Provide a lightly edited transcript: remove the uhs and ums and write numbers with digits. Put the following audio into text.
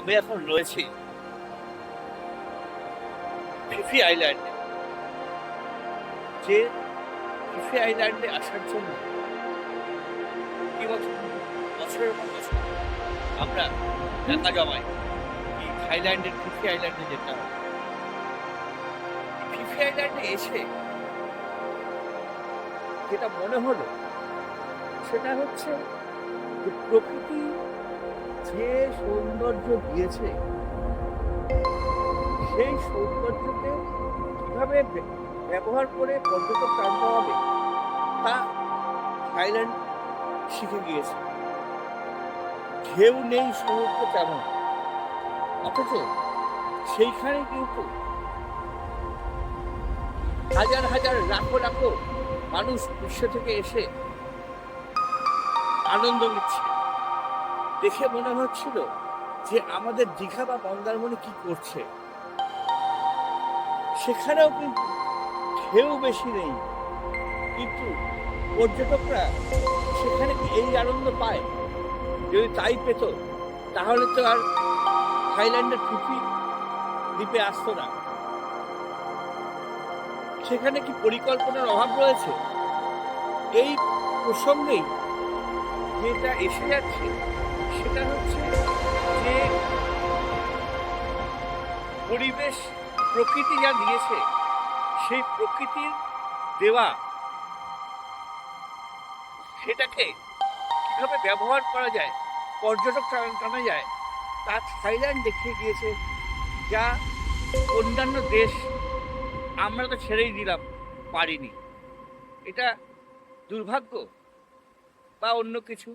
আমি এখন রয়েছি ফিফি আইল্যান্ডে। যে ফিফি আইল্যান্ডে আসার জন্য কি বছরের পর বছর আমরা টাকা জমাই এই থাইল্যান্ডের ফিফি আইল্যান্ডে যেতাম। ফিফি আইল্যান্ডে এসে যেটা মনে হলো সেটা হচ্ছে যে প্রকৃতি যে সৌন্দর্য দিয়েছে সেই সৌন্দর্যকে কিভাবে ব্যবহার করে পর্যটক টানতে হবে তা থাইল্যান্ড শিখে গিয়েছে। ঢেউ নেই সমুদ্র তেমন, অথচ সেইখানে কিন্তু হাজার হাজার লাখো লাখো মানুষ বিশ্ব থেকে এসে আনন্দ নিচ্ছে। দেখে মনে হচ্ছিল যে আমাদের দীঘা বা মন্দারমণি কি করছে। সেখানেও কিন্তু ঢেউ বেশি নেই, কিন্তু পর্যটকরা সেখানে এই আনন্দ পায়। যদি তাই পেত তাহলে তো আর থাইল্যান্ডের ফিফি দ্বীপে আসতো না। সেখানে কি পরিকল্পনার অভাব রয়েছে? এই প্রসঙ্গেই যেটা এসে যাচ্ছে সেটা হচ্ছে যে পরিবেশ প্রকৃতি যা দিয়েছে সেই প্রকৃতির দেওয়া সেটাকে কিভাবে ব্যবহার করা যায়, পর্যটক টানা যায়, তা থাইল্যান্ড দেখিয়ে দিয়েছে। যা অন্যান্য দেশ আমরা তো ছেড়েই দিলাম, পারিনি। এটা দুর্ভাগ্য বা অন্য কিছু।